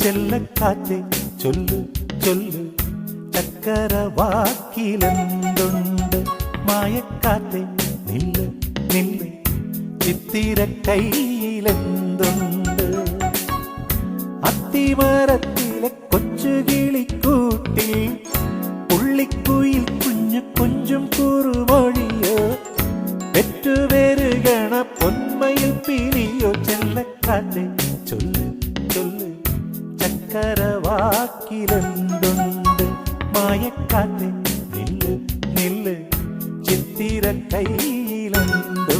ചെല്ലക്കാറ്റേ ചൊല്ലു ചൊല്ലു ചക്കര വാക്കിലെന്തുണ്ട് മായക്കാറ്റേ നില്ല് നില്ല് ചിത്തിര കയ്യിലെന്തുണ്ട് അത്തിമരത്തിലെ കൊച്ചുകിളിക്കൂട്ടിൽ പുള്ളിക്കുയിൽ കുഞ്ഞു കുഞ്ചും കുറുമൊഴിയോ പെറ്റുപെരുകണ പൊന്മയിൽ പിരിയോ ചെല്ലക്കാറ്റേ ചൊല്ല് ചൊല്ല് ചക്കര വാക്കിലെന്തുണ്ട് മായക്കാറ്റേ നില്ല് നില്ല് ചിത്തിര കയ്യിലെന്തുണ്ട്